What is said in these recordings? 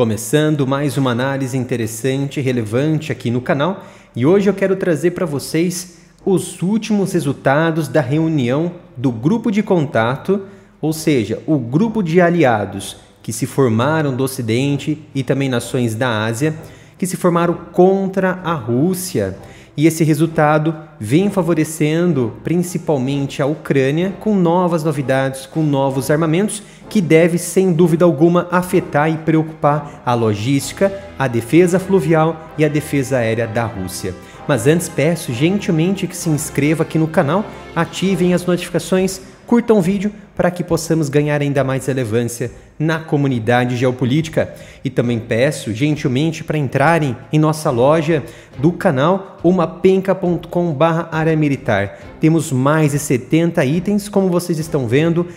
Começando mais uma análise interessante e relevante aqui no canal, e hoje eu quero trazer para vocês os últimos resultados da reunião do grupo de contato, ou seja, o grupo de aliados que se formaram do Ocidente e também nações da Ásia, que se formaram contra a Rússia. E esse resultado vem favorecendo principalmente a Ucrânia com novas novidades, com novos armamentos, que deve, sem dúvida alguma, afetar e preocupar a logística, a defesa fluvial e a defesa aérea da Rússia. Mas antes peço gentilmente que se inscreva aqui no canal, ativem as notificações, curtam o vídeo para que possamos ganhar ainda mais relevância na comunidade geopolítica. E também peço gentilmente para entrarem em nossa loja do canal, umapenca.com/área militar. Temos mais de 70 itens, como vocês estão vendo,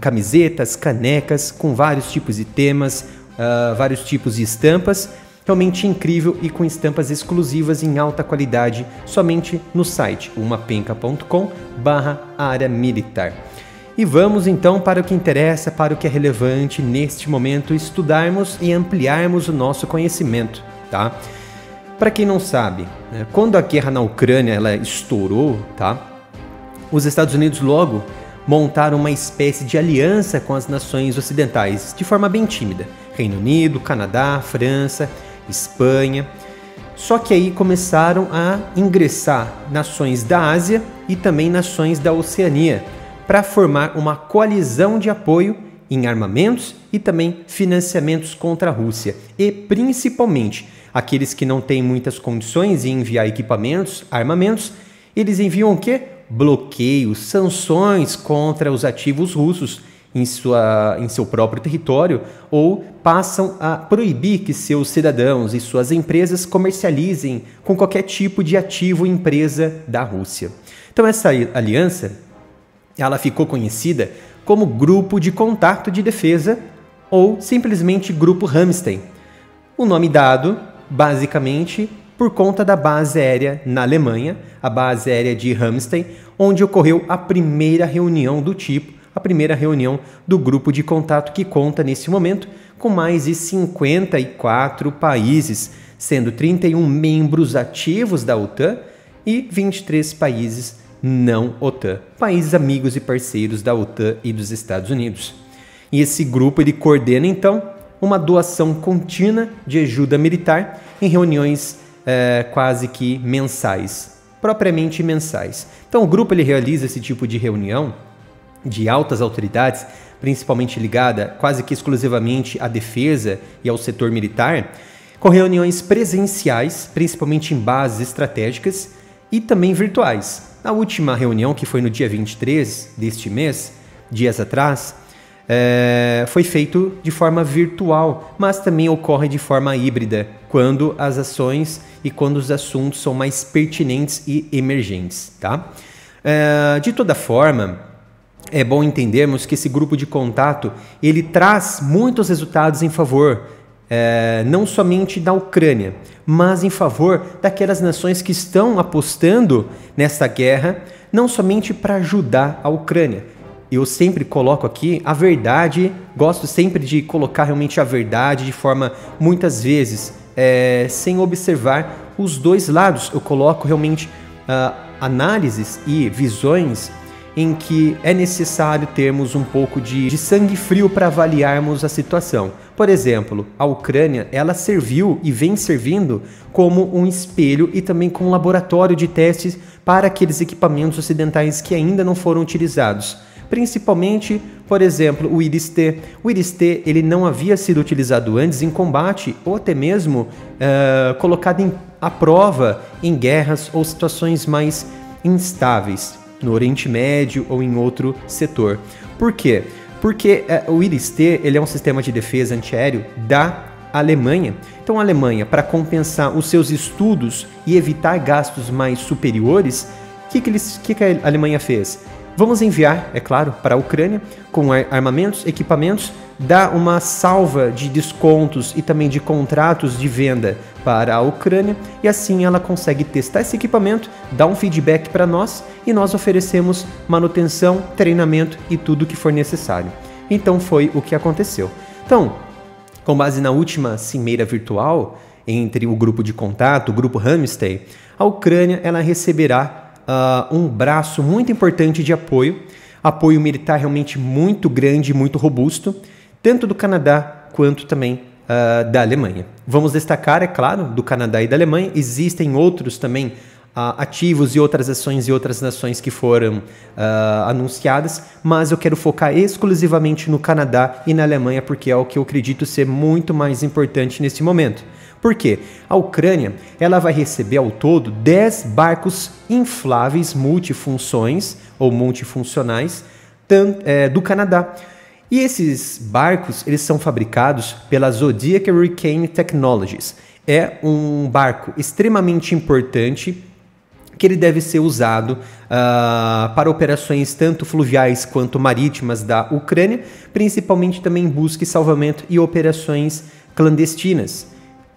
camisetas, canecas, com vários tipos de temas, vários tipos de estampas. Realmente incrível e com estampas exclusivas em alta qualidade somente no site umapenca.com/área militar. E vamos então para o que interessa, para o que é relevante neste momento, estudarmos e ampliarmos o nosso conhecimento, tá? Para quem não sabe, né, quando a guerra na Ucrânia ela estourou, tá? Os Estados Unidos logo montaram uma espécie de aliança com as nações ocidentais, de forma bem tímida. Reino Unido, Canadá, França, Espanha. Só que aí começaram a ingressar nações da Ásia e também nações da Oceania para formar uma coalizão de apoio em armamentos e também financiamentos contra a Rússia. E principalmente aqueles que não têm muitas condições em enviar equipamentos, armamentos, eles enviam o quê? Bloqueios, sanções contra os ativos russos em seu próprio território, ou passam a proibir que seus cidadãos e suas empresas comercializem com qualquer tipo de ativo empresa da Rússia. Então essa aliança ela ficou conhecida como Grupo de Contato de Defesa ou simplesmente Grupo Ramstein. O nome dado basicamente por conta da base aérea na Alemanha, a base aérea de Ramstein, onde ocorreu a primeira reunião do tipo, a primeira reunião do grupo de contato, que conta nesse momento com mais de 54 países, sendo 31 membros ativos da OTAN e 23 países não OTAN, países amigos e parceiros da OTAN e dos Estados Unidos. E esse grupo ele coordena então uma doação contínua de ajuda militar em reuniões quase que mensais, propriamente mensais. Então o grupo ele realiza esse tipo de reunião de altas autoridades, principalmente ligada quase que exclusivamente à defesa e ao setor militar, com reuniões presenciais, principalmente em bases estratégicas, e também virtuais. Na última reunião, que foi no dia 23 deste mês, dias atrás, foi feito de forma virtual, mas também ocorre de forma híbrida, quando as ações e quando os assuntos são mais pertinentes e emergentes, tá? De toda forma, é bom entendermos que esse grupo de contato ele traz muitos resultados em favor não somente da Ucrânia, mas em favor daquelas nações que estão apostando nessa guerra, não somente para ajudar a Ucrânia. Eu sempre coloco aqui a verdade, gosto sempre de colocar realmente a verdade de forma, muitas vezes, sem observar os dois lados. Eu coloco realmente análises e visões em que é necessário termos um pouco de sangue frio para avaliarmos a situação. Por exemplo, a Ucrânia ela serviu e vem servindo como um espelho e também como um laboratório de testes para aqueles equipamentos ocidentais que ainda não foram utilizados. Principalmente, por exemplo, o IRIS-T. O IRIS-T ele não havia sido utilizado antes em combate ou até mesmo colocado à prova em guerras ou situações mais instáveis, no Oriente Médio ou em outro setor. Por quê? Porque o IRIS-T ele é um sistema de defesa antiaéreo da Alemanha. Então a Alemanha, para compensar os seus estudos e evitar gastos mais superiores, o que a Alemanha fez? Vamos enviar, é claro, para a Ucrânia com armamentos, equipamentos, dar uma salva de descontos e também de contratos de venda para a Ucrânia, e assim ela consegue testar esse equipamento, dar um feedback para nós e nós oferecemos manutenção, treinamento e tudo o que for necessário. Então foi o que aconteceu. Então, Com base na última cimeira virtual entre o grupo de contato, o grupo Ramstein, a Ucrânia ela receberá um braço muito importante de apoio militar realmente muito grande, muito robusto, tanto do Canadá quanto também da Alemanha. Vamos destacar, é claro, do Canadá e da Alemanha, existem outros também ativos e outras ações e outras nações que foram anunciadas, mas eu quero focar exclusivamente no Canadá e na Alemanha, porque é o que eu acredito ser muito mais importante nesse momento. Por quê? A Ucrânia ela vai receber ao todo 10 barcos infláveis multifunções ou multifuncionais do Canadá. E esses barcos eles são fabricados pela Zodiac Hurricane Technologies. É um barco extremamente importante que ele deve ser usado para operações tanto fluviais quanto marítimas da Ucrânia, principalmente também em busca e salvamento e operações clandestinas.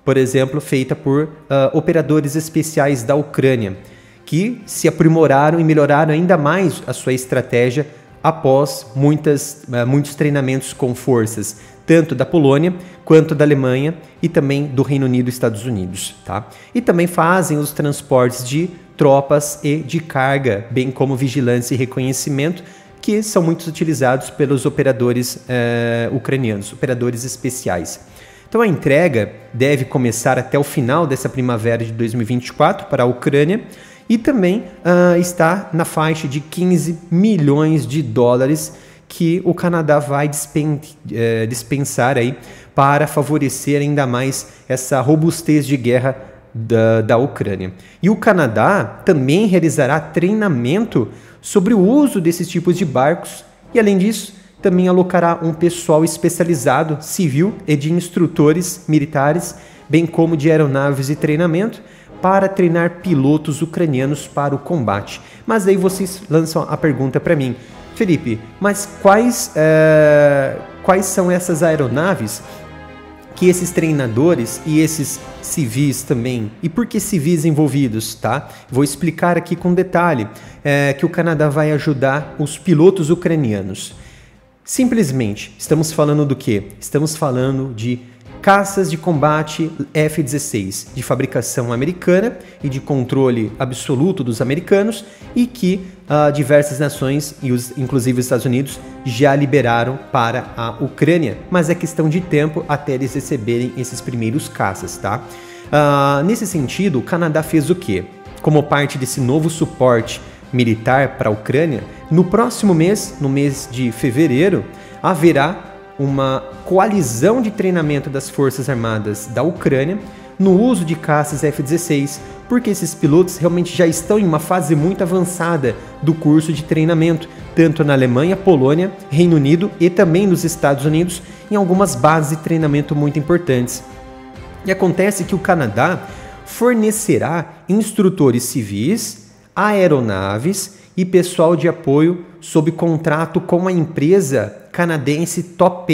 Por exemplo, feita por operadores especiais da Ucrânia, que se aprimoraram e melhoraram ainda mais a sua estratégia após muitos treinamentos com forças, tanto da Polônia quanto da Alemanha e também do Reino Unido e Estados Unidos. Tá? E também fazem os transportes de tropas e de carga, bem como vigilância e reconhecimento, que são muito utilizados pelos operadores ucranianos, operadores especiais. Então a entrega deve começar até o final dessa primavera de 2024 para a Ucrânia e também está na faixa de 15 milhões de dólares que o Canadá vai dispensar aí para favorecer ainda mais essa robustez de guerra da Ucrânia. E o Canadá também realizará treinamento sobre o uso desses tipos de barcos e, além disso, também alocará um pessoal especializado, civil e de instrutores militares, bem como de aeronaves e treinamento, para treinar pilotos ucranianos para o combate. Mas aí vocês lançam a pergunta para mim, Felipe, mas quais são essas aeronaves que esses treinadores e esses civis também, e por que civis envolvidos, tá? Vou explicar aqui com detalhe que o Canadá vai ajudar os pilotos ucranianos. Simplesmente, estamos falando do quê? Estamos falando de caças de combate F-16, de fabricação americana e de controle absoluto dos americanos, e que diversas nações, inclusive os Estados Unidos, já liberaram para a Ucrânia, mas é questão de tempo até eles receberem esses primeiros caças, tá? Nesse sentido, o Canadá fez o quê? Como parte desse novo suporte militar para a Ucrânia, no próximo mês, no mês de fevereiro, haverá uma coalizão de treinamento das Forças Armadas da Ucrânia no uso de caças F-16, porque esses pilotos realmente já estão em uma fase muito avançada do curso de treinamento, tanto na Alemanha, Polônia, Reino Unido e também nos Estados Unidos, em algumas bases de treinamento muito importantes. E acontece que o Canadá fornecerá instrutores civis, aeronaves e pessoal de apoio sob contrato com a empresa canadense Top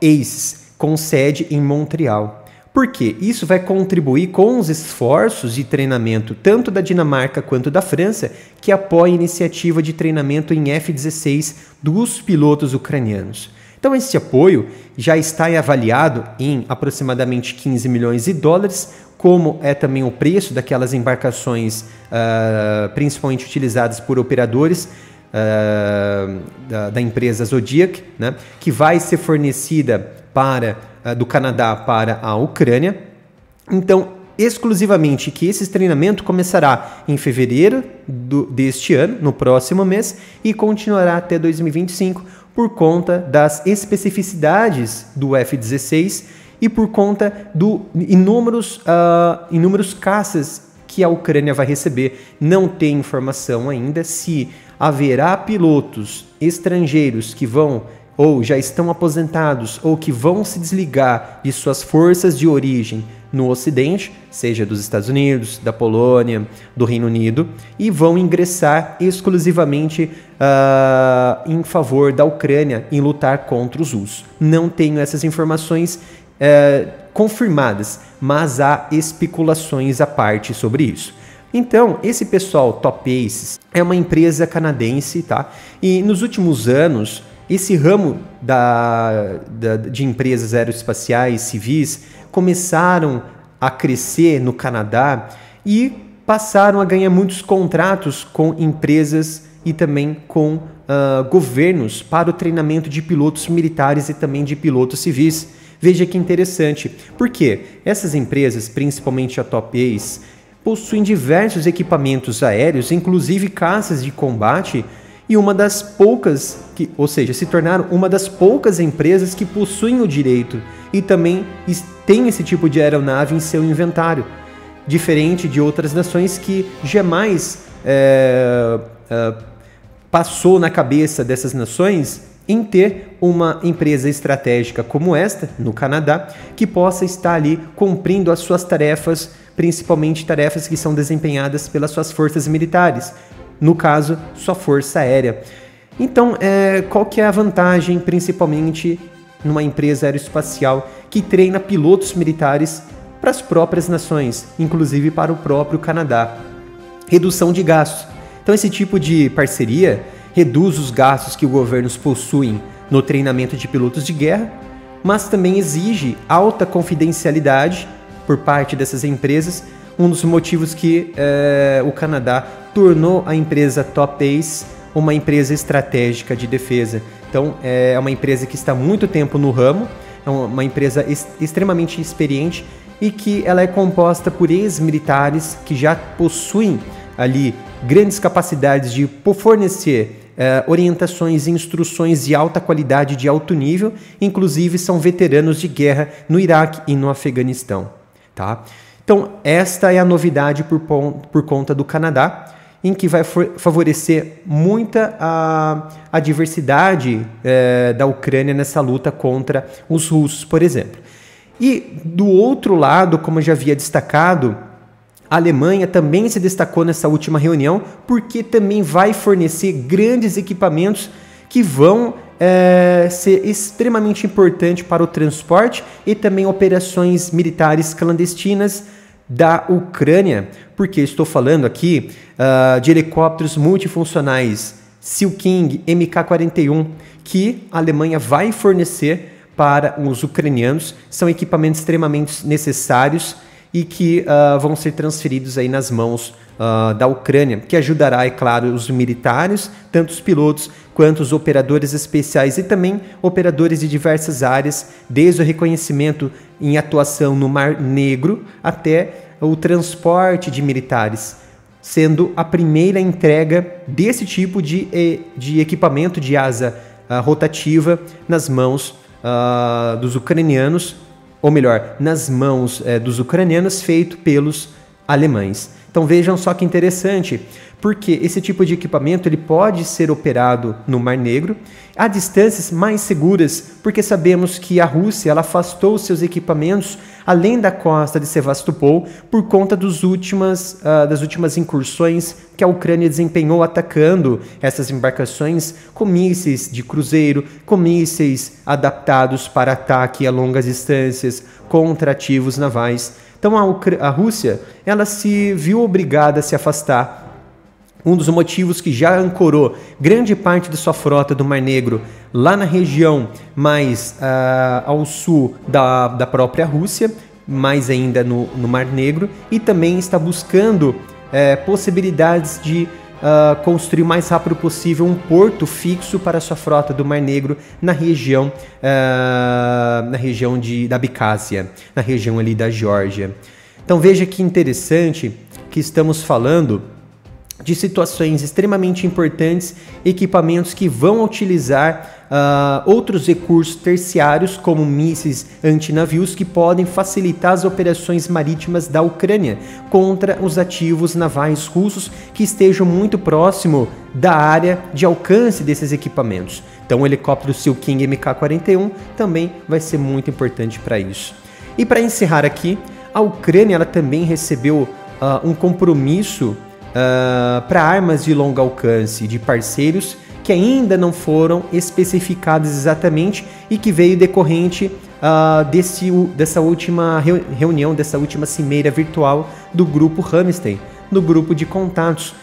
Ace, com sede em Montreal. Por quê? Isso vai contribuir com os esforços de treinamento tanto da Dinamarca quanto da França, que apoia a iniciativa de treinamento em F-16 dos pilotos ucranianos. Então esse apoio já está avaliado em aproximadamente 15 milhões de dólares, como é também o preço daquelas embarcações principalmente utilizadas por operadores da empresa Zodiac, né, que vai ser fornecida do Canadá para a Ucrânia. Então, exclusivamente que esse treinamento começará em fevereiro deste ano, no próximo mês, e continuará até 2025 por conta das especificidades do F-16 e por conta do inúmeros caças que a Ucrânia vai receber. Não tem informação ainda se haverá pilotos estrangeiros que vão ou já estão aposentados ou que vão se desligar de suas forças de origem no Ocidente, seja dos Estados Unidos, da Polônia, do Reino Unido, e vão ingressar exclusivamente em favor da Ucrânia em lutar contra os russos. Não tenho essas informações confirmadas, mas há especulações à parte sobre isso. Então, esse pessoal Top Aces é uma empresa canadense, tá? E nos últimos anos esse ramo de empresas aeroespaciais civis começaram a crescer no Canadá e passaram a ganhar muitos contratos com empresas e também com governos para o treinamento de pilotos militares e também de pilotos civis. Veja que interessante, porque essas empresas, principalmente a Top Ace, possuem diversos equipamentos aéreos, inclusive caças de combate, e uma das poucas, ou seja, se tornaram uma das poucas empresas que possuem o direito e também tem esse tipo de aeronave em seu inventário, diferente de outras nações que jamais passou na cabeça dessas nações em ter uma empresa estratégica como esta, no Canadá, que possa estar ali cumprindo as suas tarefas, principalmente tarefas que são desempenhadas pelas suas forças militares, no caso, sua força aérea. Então, qual que é a vantagem, principalmente numa empresa aeroespacial que treina pilotos militares para as próprias nações, inclusive para o próprio Canadá? Redução de gastos. Então, esse tipo de parceria reduz os gastos que os governos possuem no treinamento de pilotos de guerra, mas também exige alta confidencialidade por parte dessas empresas, um dos motivos que o Canadá tornou a empresa Top Ace uma empresa estratégica de defesa. Então, é uma empresa que está há muito tempo no ramo, é uma empresa extremamente experiente e que ela é composta por ex-militares que já possuem ali grandes capacidades de fornecer orientações e instruções de alta qualidade, de alto nível, inclusive são veteranos de guerra no Iraque e no Afeganistão. Tá? Então, esta é a novidade por conta do Canadá, em que vai favorecer muita a diversidade da Ucrânia nessa luta contra os russos, por exemplo. E do outro lado, como eu já havia destacado, a Alemanha também se destacou nessa última reunião, porque também vai fornecer grandes equipamentos que vão ser extremamente importantes para o transporte e também operações militares clandestinas da Ucrânia, porque estou falando aqui de helicópteros multifuncionais Seal King Mk-41, que a Alemanha vai fornecer para os ucranianos. São equipamentos extremamente necessários e que vão ser transferidos aí nas mãos da Ucrânia, que ajudará, é claro, os militares, tanto os pilotos quanto os operadores especiais e também operadores de diversas áreas, desde o reconhecimento em atuação no Mar Negro até o transporte de militares, sendo a primeira entrega desse tipo de equipamento de asa rotativa nas mãos dos ucranianos, ou melhor, nas mãos dos ucranianos, feito pelos alemães. Então vejam só que interessante, porque esse tipo de equipamento ele pode ser operado no Mar Negro a distâncias mais seguras, porque sabemos que a Rússia ela afastou seus equipamentos além da costa de Sevastopol por conta das últimas incursões que a Ucrânia desempenhou atacando essas embarcações com mísseis de cruzeiro, com mísseis adaptados para ataque a longas distâncias contra ativos navais. Então a Rússia ela se viu obrigada a se afastar. Um dos motivos que já ancorou grande parte de sua frota do Mar Negro lá na região mais ao sul da própria Rússia, mais ainda no Mar Negro, e também está buscando possibilidades de construir o mais rápido possível um porto fixo para sua frota do Mar Negro na região da Abcásia, na região ali da Geórgia. Então veja que interessante que estamos falando de situações extremamente importantes, equipamentos que vão utilizar outros recursos terciários, como mísseis antinavios, que podem facilitar as operações marítimas da Ucrânia contra os ativos navais russos que estejam muito próximo da área de alcance desses equipamentos. Então o helicóptero Seal King Mk-41 também vai ser muito importante para isso. E para encerrar aqui, a Ucrânia ela também recebeu um compromisso para armas de longo alcance de parceiros que ainda não foram especificados exatamente e que veio decorrente dessa última reunião, dessa última cimeira virtual do grupo Ramstein, do grupo de contatos.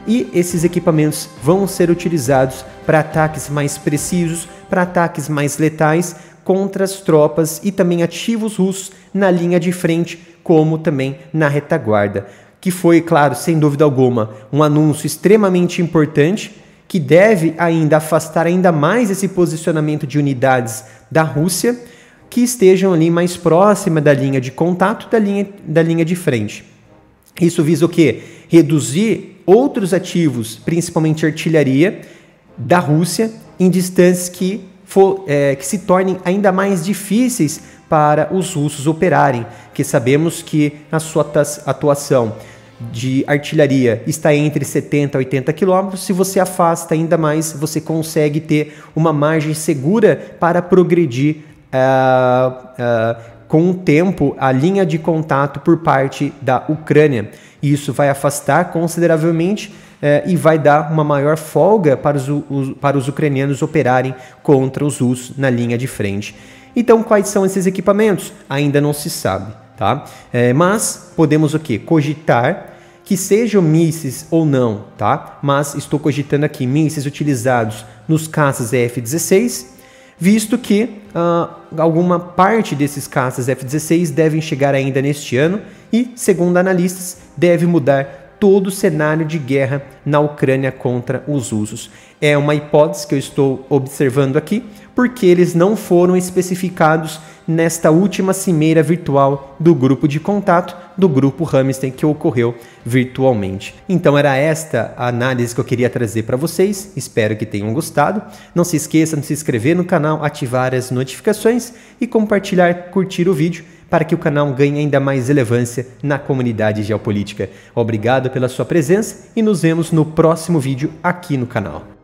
e esses equipamentos vão ser utilizados para ataques mais precisos, para ataques mais letais contra as tropas e também ativos russos na linha de frente, como também na retaguarda, que foi, claro, sem dúvida alguma, um anúncio extremamente importante, que deve ainda afastar ainda mais esse posicionamento de unidades da Rússia, que estejam ali mais próxima da linha de contato, da linha de frente. Isso visa o quê? Reduzir outros ativos, principalmente artilharia, da Rússia, em distâncias que se tornem ainda mais difíceis para os russos operarem, que sabemos que a sua atuação de artilharia está entre 70 a 80 km. Se você afasta ainda mais, você consegue ter uma margem segura para progredir com o tempo a linha de contato por parte da Ucrânia. Isso vai afastar consideravelmente e vai dar uma maior folga para os ucranianos operarem contra os russos na linha de frente. Então, quais são esses equipamentos? Ainda não se sabe, tá? Mas podemos o quê? Cogitar que sejam mísseis ou não, tá? Mas estou cogitando aqui mísseis utilizados nos caças F-16, visto que alguma parte desses caças F-16 devem chegar ainda neste ano e, segundo analistas, deve mudar todo o cenário de guerra na Ucrânia contra os russos. É uma hipótese que eu estou observando aqui, porque eles não foram especificados nesta última cimeira virtual do grupo de contato, do grupo Ramstein, que ocorreu virtualmente. Então era esta a análise que eu queria trazer para vocês, espero que tenham gostado. Não se esqueçam de se inscrever no canal, ativar as notificações e compartilhar, curtir o vídeo, para que o canal ganhe ainda mais relevância na comunidade geopolítica. Obrigado pela sua presença e nos vemos no próximo vídeo aqui no canal.